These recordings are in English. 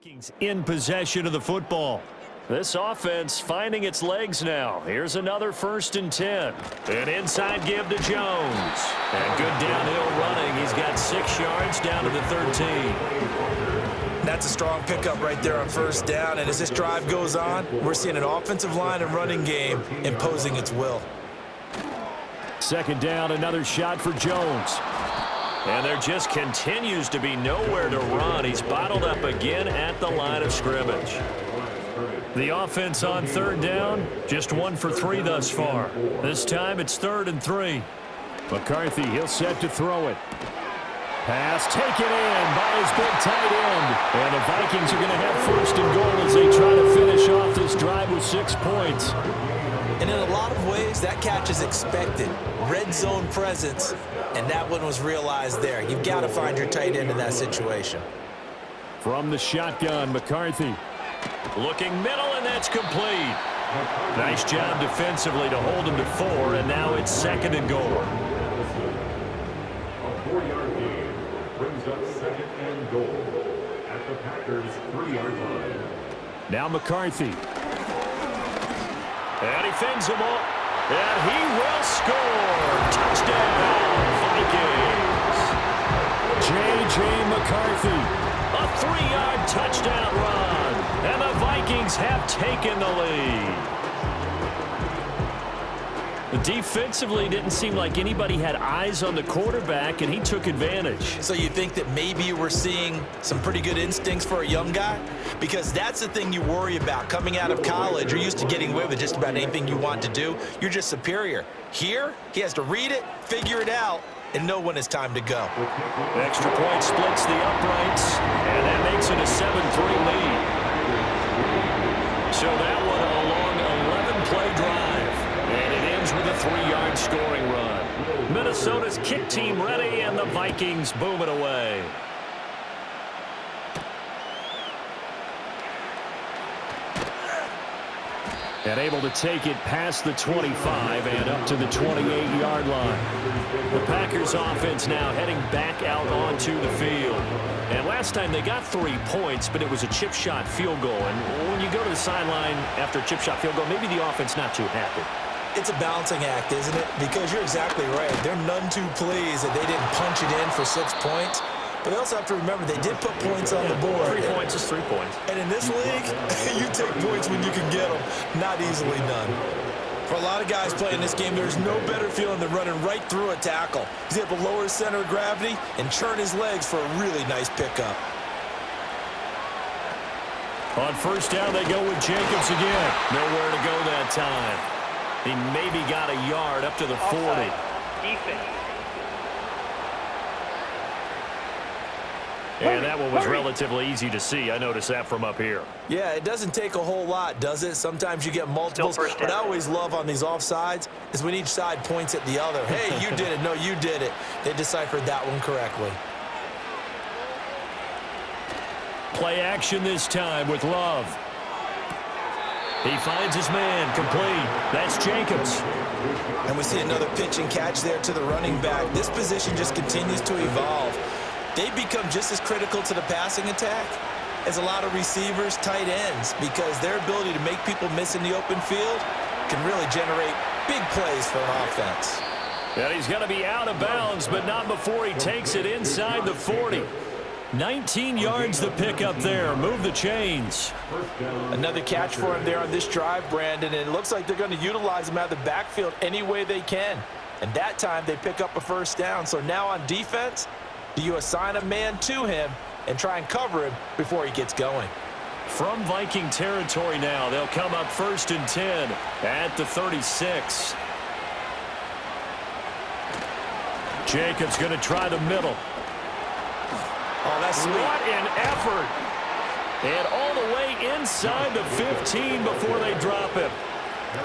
Vikings in possession of the football. This offense finding its legs now. Here's another 1st and 10. An inside give to Jones. And good downhill running. He's got 6 yards down to the 13. That's a strong pickup right there on 1st down. And as this drive goes on, we're seeing an offensive line and running game imposing its will. 2nd down, another shot for Jones. And there just continues to be nowhere to run. He's bottled up again at the line of scrimmage. The offense on 3rd down, just 1 for 3 thus far. This time it's 3rd and 3. McCarthy, he'll set to throw it. Pass taken in by his big tight end. And the Vikings are going to have 1st and goal as they try to finish off this drive with 6 points. And in a lot of ways, that catch is expected. Red zone presence, and that one was realized there. You've got to find your tight end in that situation. From the shotgun, McCarthy. Looking middle, and that's complete. Nice job defensively to hold him to 4, and now it's 2nd and goal. A 4-yard gain brings up 2nd and goal at the Packers' 3-yard line. Now McCarthy. And he fins him up. And he will score. Touchdown, Vikings. J.J. McCarthy. A 3-yard touchdown run. And the Vikings have taken the lead. Defensively, didn't seem like anybody had eyes on the quarterback, and he took advantage. So you think that maybe we're seeing some pretty good instincts for a young guy? Because that's the thing you worry about. Coming out of college, you're used to getting away with just about anything you want to do. You're just superior. Here, he has to read it, figure it out, and know when it's time to go. Extra point splits the uprights, and that makes it a 7-3 lead. So that one a long 11-play drive, and it ends with a 3-yard scoring run. Minnesota's kick team ready, and the Vikings boom it away. And able to take it past the 25 and up to the 28-yard line. The Packers offense now heading back out onto the field. And last time they got 3 points, but it was a chip shot field goal. And when you go to the sideline after a chip shot field goal, maybe the offense not too happy. It's a balancing act, isn't it? Because you're exactly right. They're none too pleased that they didn't punch it in for 6 points. But they also have to remember they did put points on the board. 3 points is 3 points. And in this league, you take points when you can get them. Not easily done. For a lot of guys playing this game, there's no better feeling than running right through a tackle. He's able to lower his center of gravity and churn his legs for a really nice pickup. On 1st down, they go with Jacobs again. Nowhere to go that time. He maybe got a yard up to the 40. Defense. And that one was relatively easy to see. I noticed that from up here. Yeah, it doesn't take a whole lot, does it? Sometimes you get multiples. What I always love on these offsides is when each side points at the other. Hey, you did it. No, you did it. They deciphered that one correctly. Play action this time with Love. He finds his man complete. That's Jacobs. And we see another pitch and catch there to the running back. This position just continues to evolve. They become just as critical to the passing attack as a lot of receivers, tight ends, because their ability to make people miss in the open field can really generate big plays for an offense. And he's going to be out of bounds, but not before he takes it inside the 40. 19 yards the pick up there. Move the chains. Another catch for him there on this drive, Brandon, and it looks like they're going to utilize him out of the backfield any way they can. And that time they pick up a 1st down. So now on defense, do you assign a man to him and try and cover him before he gets going? From Viking territory now, they'll come up 1st and 10 at the 36. Jacobs going to try the middle. Oh, that's sweet. What an effort. And all the way inside the 15 before they drop him.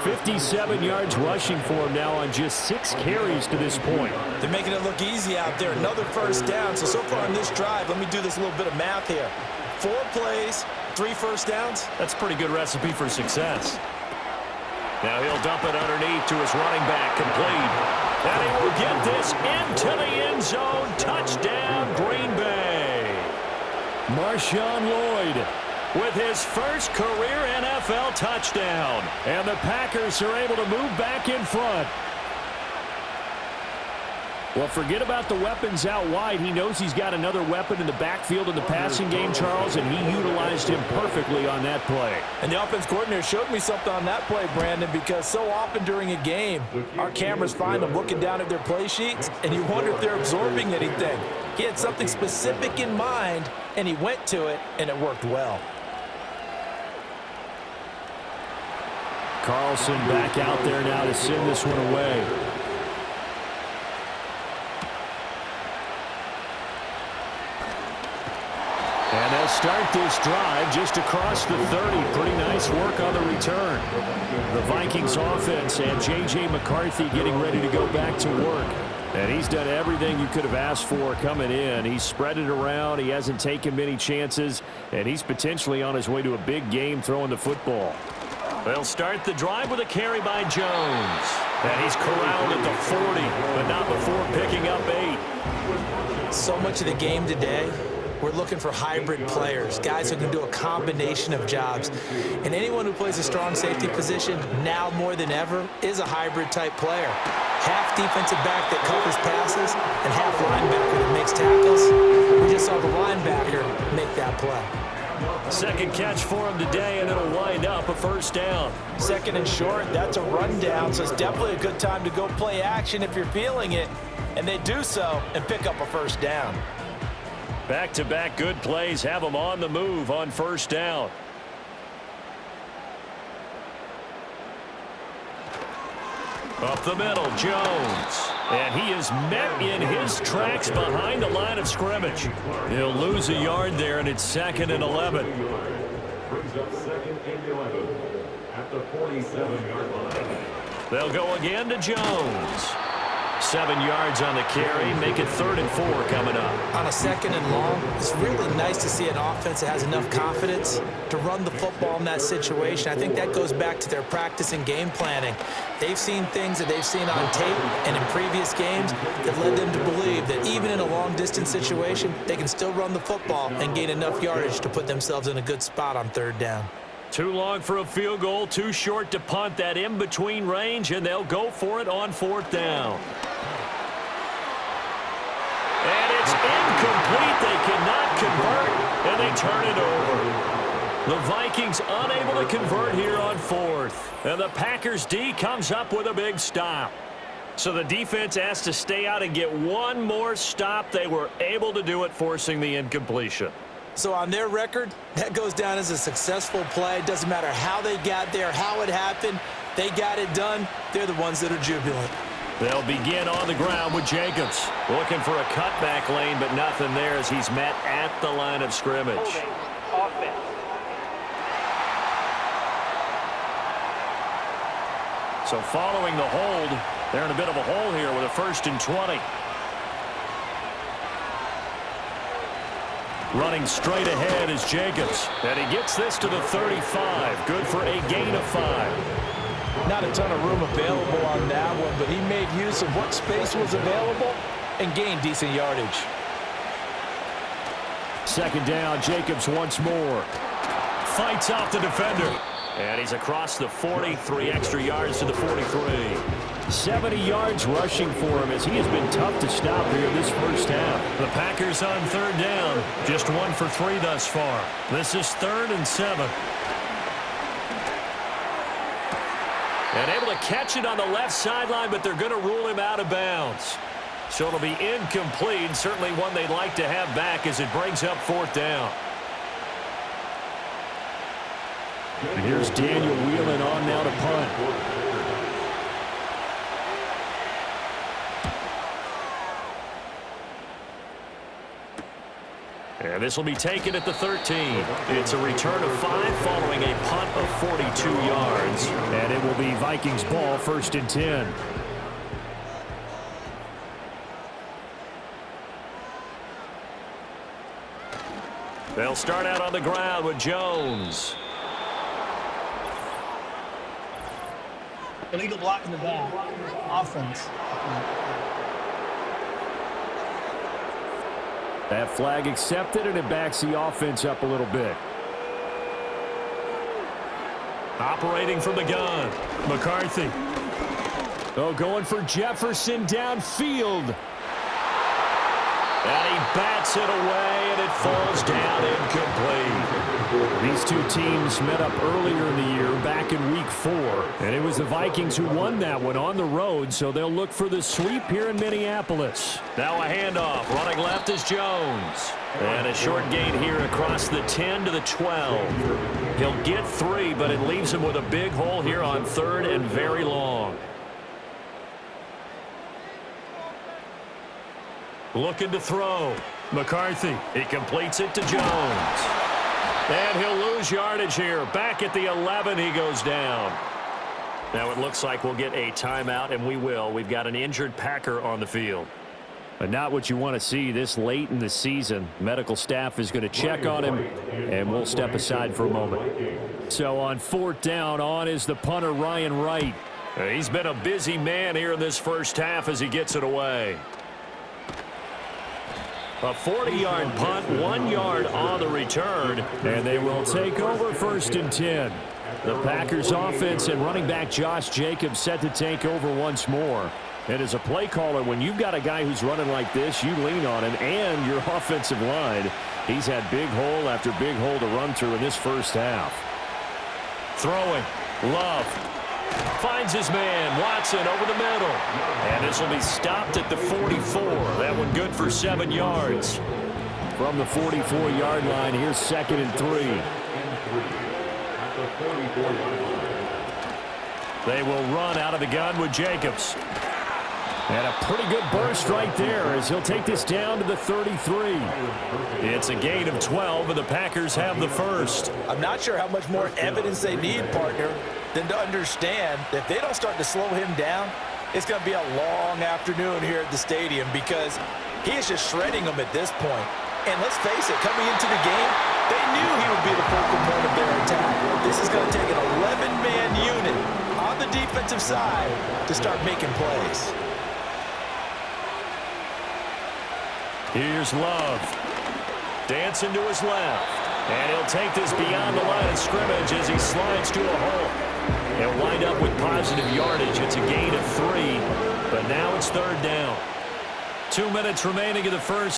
57 yards rushing for him now on just 6 carries to this point. They're making it look easy out there. Another 1st down. So far on this drive, let me do this little bit of math here. 4 plays, 3 1st downs. That's a pretty good recipe for success. Now he'll dump it underneath to his running back, complete. And he will get this into the end zone. Touchdown, Green Bay. Marshawn Lloyd with his first career NFL touchdown. And the Packers are able to move back in front. Well, forget about the weapons out wide. He knows he's got another weapon in the backfield in the passing game, Charles, and he utilized him perfectly on that play. And the offense coordinator showed me something on that play, Brandon, because so often during a game, our cameras find them looking down at their play sheets, and you wonder if they're absorbing anything. He had something specific in mind, and he went to it, and it worked well. Carlson back out there now to send this one away. And they'll start this drive just across the 30. Pretty nice work on the return. The Vikings offense and J.J. McCarthy getting ready to go back to work. And he's done everything you could have asked for coming in. He's spread it around. He hasn't taken many chances. And he's potentially on his way to a big game throwing the football. They'll start the drive with a carry by Jones. And he's corralled at the 40, but not before picking up 8. So much of the game today, we're looking for hybrid players, guys who can do a combination of jobs. And anyone who plays a strong safety position now more than ever is a hybrid type player. Half defensive back that covers passes and half linebacker that makes tackles. We just saw the linebacker make that play. Second catch for him today, and it'll wind up a first down. Second and short, that's a rundown, so it's definitely a good time to go play action if you're feeling it. And they do so and pick up a first down. Back-to-back good plays have them on the move on first down. Up the middle, Jones. And he is met in his tracks behind the line of scrimmage. He'll lose a yard there, and it's 2nd and 11. Brings up 2nd and 11 at the 47-yard line. They'll go again to Jones. 7 yards on the carry, make it 3rd and 4 coming up. On a 2nd and long, it's really nice to see an offense that has enough confidence to run the football in that situation. I think that goes back to their practice and game planning. They've seen things that they've seen on tape and in previous games that led them to believe that even in a long-distance situation, they can still run the football and gain enough yardage to put themselves in a good spot on 3rd down. Too long for a field goal, too short to punt. That in-between range, and they'll go for it on 4th down. And it's incomplete. They cannot convert, and they turn it over. The Vikings unable to convert here on 4th. And the Packers D comes up with a big stop. So the defense has to stay out and get one more stop. They were able to do it, forcing the incompletion. So on their record, that goes down as a successful play. It doesn't matter how they got there, how it happened. They got it done. They're the ones that are jubilant. They'll begin on the ground with Jacobs. Looking for a cutback lane, but nothing there as he's met at the line of scrimmage. So following the hold, they're in a bit of a hole here with a 1st and 20. Running straight ahead is Jacobs. And he gets this to the 35. Good for a gain of 5. Not a ton of room available on that one, but he made use of what space was available and gained decent yardage. 2nd down, Jacobs once more. Fights off the defender. And he's across the 40, 3 extra yards to the 43. 70 yards rushing for him as he has been tough to stop here this first half. The Packers on 3rd down, just 1 for 3 thus far. This is 3rd and 7. And able to catch it on the left sideline, but they're going to rule him out of bounds. So it'll be incomplete, certainly one they'd like to have back as it brings up 4th down. And here's Daniel Whelan on now to punt. And this will be taken at the 13. It's a return of 5 following a punt of 42 yards. And it will be Vikings ball, 1st and 10. They'll start out on the ground with Jones. Illegal block in the back. Offense. That flag accepted, and it backs the offense up a little bit. Operating from the gun, McCarthy. Oh, going for Jefferson downfield. And he bats it away, and it falls down incomplete. These two teams met up earlier in the year, back in Week 4. And it was the Vikings who won that one on the road, so they'll look for the sweep here in Minneapolis. Now a handoff. Running left is Jones. And a short gain here across the 10 to the 12. He'll get 3, but it leaves him with a big hole here on 3rd and very long. Looking to throw. McCarthy. He completes it to Jones. And he'll lose yardage here. Back at the 11, he goes down. Now it looks like we'll get a timeout, and we will. We've got an injured Packer on the field. But not what you want to see this late in the season. Medical staff is going to check on him, and we'll step aside for a moment. So on 4th down, on is the punter, Ryan Wright. He's been a busy man here in this first half as he gets it away. A 40-yard punt, 1 yard on the return, and they will take over 1st and 10. The Packers offense and running back Josh Jacobs set to take over once more. And as a play caller, when you've got a guy who's running like this, you lean on him and your offensive line. He's had big hole after big hole to run through in this first half. Throwing, Love. Finds his man, Watson, over the middle. And this will be stopped at the 44. That one good for 7 yards. From the 44-yard line, here's 2nd and 3. They will run out of the gun with Jacobs. And a pretty good burst right there as he'll take this down to the 33. It's a gain of 12, and the Packers have the first. I'm not sure how much more evidence they need, partner, than to understand that if they don't start to slow him down, it's going to be a long afternoon here at the stadium because he is just shredding them at this point. And let's face it, coming into the game, they knew he would be the focal point of their attack. This is going to take an 11-man unit on the defensive side to start making plays. Here's Love. Dancing to his left. And he'll take this beyond the line of scrimmage as he slides to a hole. He'll wind up with positive yardage. It's a gain of 3, but now it's 3rd down. 2 minutes remaining in the first.